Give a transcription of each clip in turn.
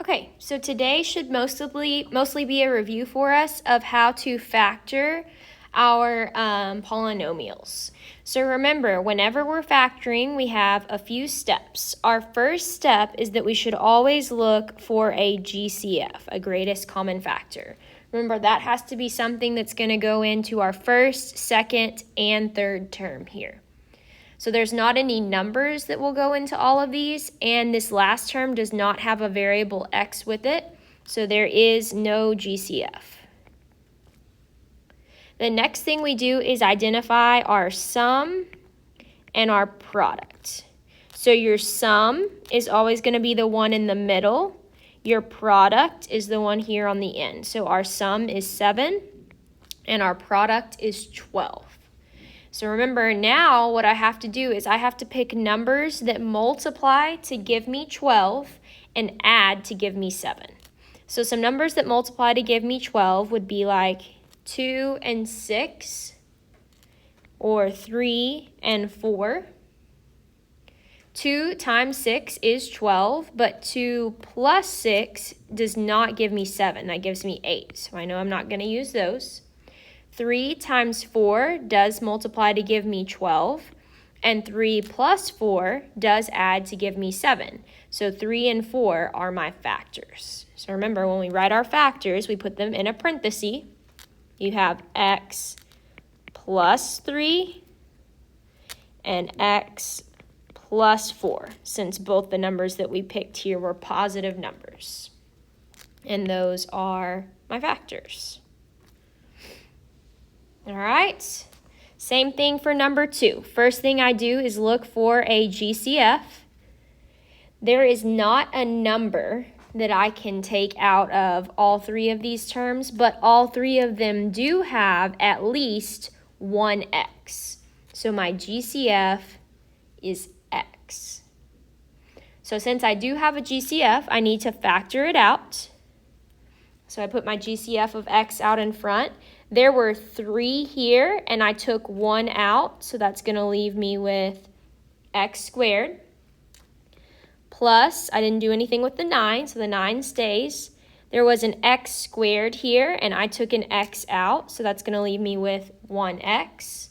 Okay, so today should mostly be a review for us of how to factor our polynomials. So remember, whenever we're factoring, we have a few steps. Our first step is that we should always look for a GCF, a greatest common factor. Remember, that has to be something that's going to go into our first, second, and third term here. So there's not any numbers that will go into all of these, and this last term does not have a variable x with it, so there is no GCF. The next thing we do is identify our sum and our product. So your sum is always going to be the one in the middle. Your product is the one here on the end. So our sum is 7, and our product is 12. So remember, now what I have to do is I have to pick numbers that multiply to give me 12 and add to give me 7. So some numbers that multiply to give me 12 would be like 2 and 6, or 3 and 4. 2 times 6 is 12, but 2 plus 6 does not give me 7. That gives me 8, so I know I'm not going to use those. 3 times 4 does multiply to give me 12, and 3 plus 4 does add to give me 7. So 3 and 4 are my factors. So remember, when we write our factors, we put them in a parenthesis. You have x plus 3 and x plus 4, since both the numbers that we picked here were positive numbers. And those are my factors. All right, same thing for number 2. First thing I do is look for a GCF. There is not a number that I can take out of all 3 of these terms, but all 3 of them do have at least one x. So my GCF is x. So since I do have a GCF, I need to factor it out. So I put my GCF of x out in front. There were 3 here, and I took 1 out, so that's going to leave me with x squared. Plus, I didn't do anything with the 9, so the 9 stays. There was an x squared here, and I took an x out, so that's going to leave me with 1x.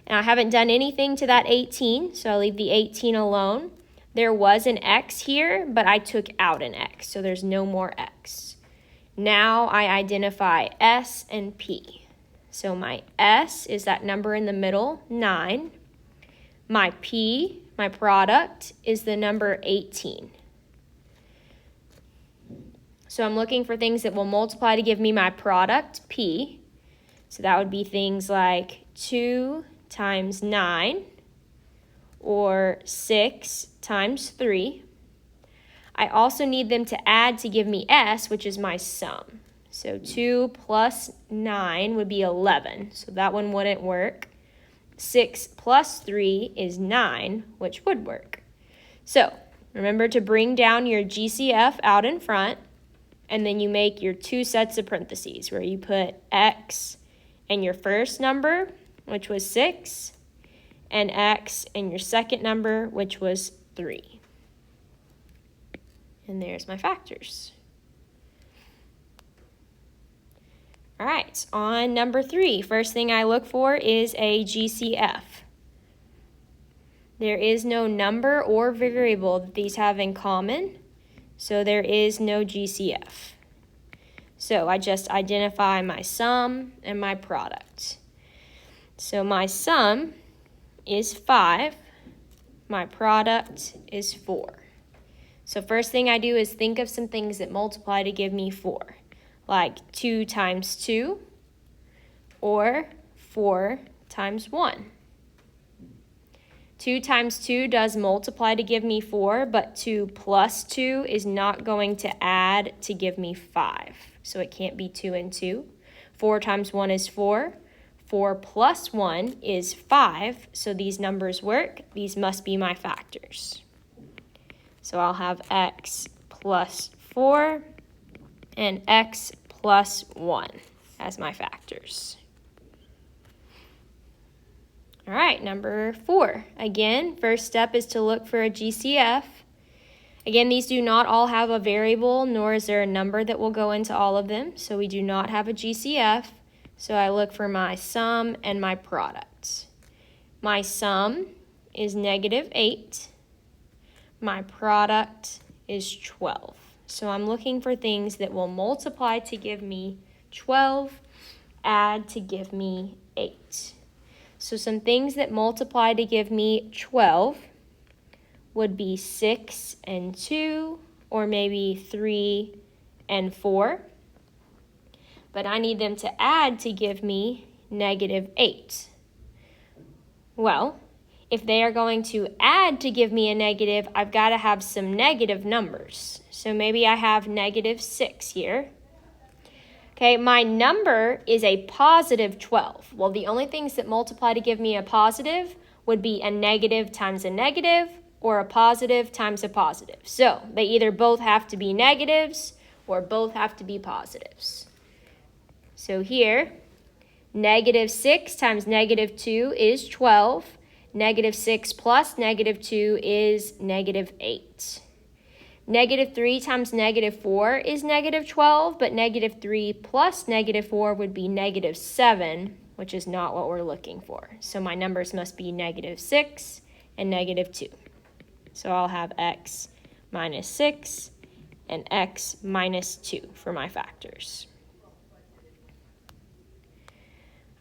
And I haven't done anything to that 18, so I'll leave the 18 alone. There was an x here, but I took out an x, so there's no more x. Now I identify S and P. So my S is that number in the middle, 9. My P, my product, is the number 18. So I'm looking for things that will multiply to give me my product, P. So that would be things like 2 times 9, or 6 times 3. I also need them to add to give me S, which is my sum. So 2 plus 9 would be 11, so that one wouldn't work. 6 plus 3 is 9, which would work. So remember to bring down your GCF out in front, and then you make your 2 sets of parentheses where you put x and your first number, which was 6, and x and your second number, which was 3. And there's my factors. All right, on number 3, first thing I look for is a GCF. There is no number or variable that these have in common, so there is no GCF. So I just identify my sum and my product. So my sum is 5, my product is 4. So first thing I do is think of some things that multiply to give me 4, like 2 times 2, or 4 times 1. 2 times 2 does multiply to give me 4, but 2 plus 2 is not going to add to give me 5, so it can't be 2 and 2. 4 times 1 is 4. 4 plus 1 is 5, so these numbers work. These must be my factors. So I'll have x plus 4 and x plus 1 as my factors. All right, number 4. Again, first step is to look for a GCF. Again, these do not all have a variable, nor is there a number that will go into all of them. So we do not have a GCF. So I look for my sum and my product. My sum is -8. My product is 12. So I'm looking for things that will multiply to give me 12, add to give me 8. So some things that multiply to give me 12 would be 6 and 2, or maybe 3 and 4. But I need them to add to give me -8. Well, if they are going to add to give me a negative, I've got to have some negative numbers. So maybe I have -6 here. Okay, my number is a positive 12. Well, the only things that multiply to give me a positive would be a negative times a negative, or a positive times a positive. So they either both have to be negatives or both have to be positives. So here, -6 times -2 is 12. -6 plus -2 is -8. -3 times -4 is -12, but -3 plus -4 would be -7, which is not what we're looking for. So my numbers must be -6 and -2. So I'll have x minus 6 and x minus 2 for my factors.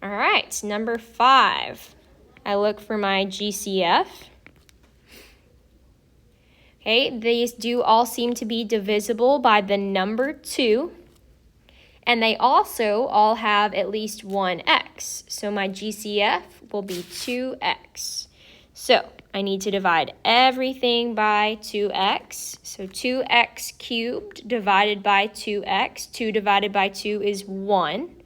All right, number 5. I look for my GCF. Okay, these do all seem to be divisible by the number 2. And they also all have at least one x. So my GCF will be 2x. So I need to divide everything by 2x. So 2x cubed divided by 2x. 2 divided by 2 is 1.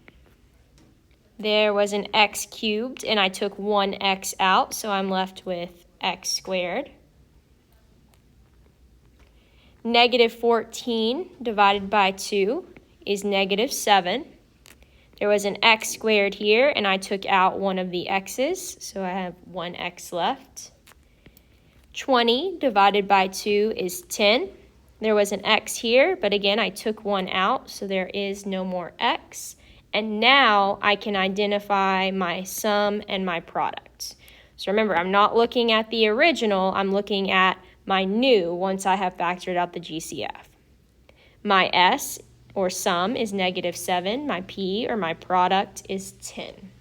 There was an x cubed, and I took one x out, so I'm left with x squared. -14 divided by 2 is -7. There was an x squared here, and I took out one of the x's, so I have one x left. 20 divided by 2 is 10. There was an x here, but again, I took one out, so there is no more x. And now I can identify my sum and my product. So remember, I'm not looking at the original, I'm looking at my new once I have factored out the GCF. My S, or sum, is -7. My P, or my product, is 10.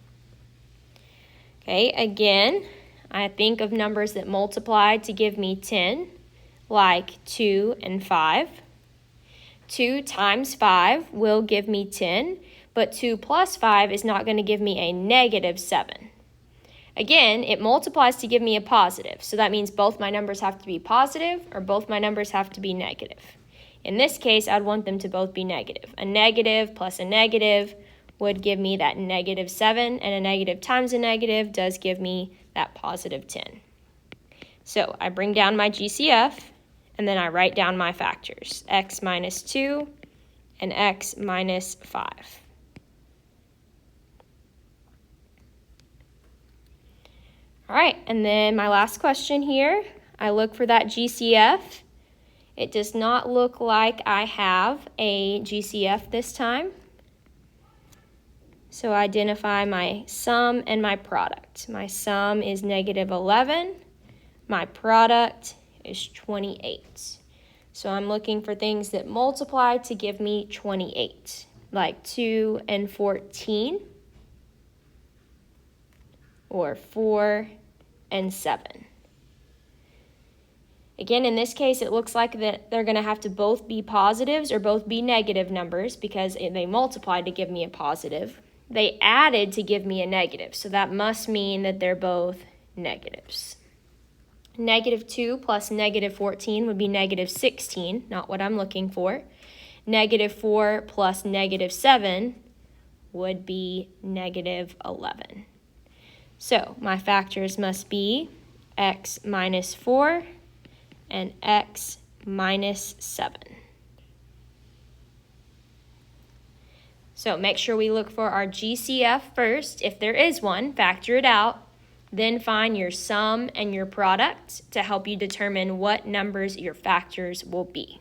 Okay, again, I think of numbers that multiply to give me 10, like 2 and 5. 2 times 5 will give me 10, but 2 plus 5 is not going to give me a -7. Again, it multiplies to give me a positive, so that means both my numbers have to be positive or both my numbers have to be negative. In this case, I'd want them to both be negative. A negative plus a negative would give me that -7, and a negative times a negative does give me that positive 10. So I bring down my GCF, and then I write down my factors, x minus 2 and x minus 5. All right, and then my last question here, I look for that GCF. It does not look like I have a GCF this time. So I identify my sum and my product. My sum is -11. My product is 28. So I'm looking for things that multiply to give me 28, like 2 and 14, or 4 and 7. Again, in this case, it looks like that they're going to have to both be positives or both be negative numbers because they multiplied to give me a positive. They added to give me a negative, so that must mean that they're both negatives. -2 plus -14 would be -16, not what I'm looking for. -4 plus -7 would be -11. So my factors must be x minus 4 and x minus 7. So make sure we look for our GCF first. If there is one, factor it out. Then find your sum and your product to help you determine what numbers your factors will be.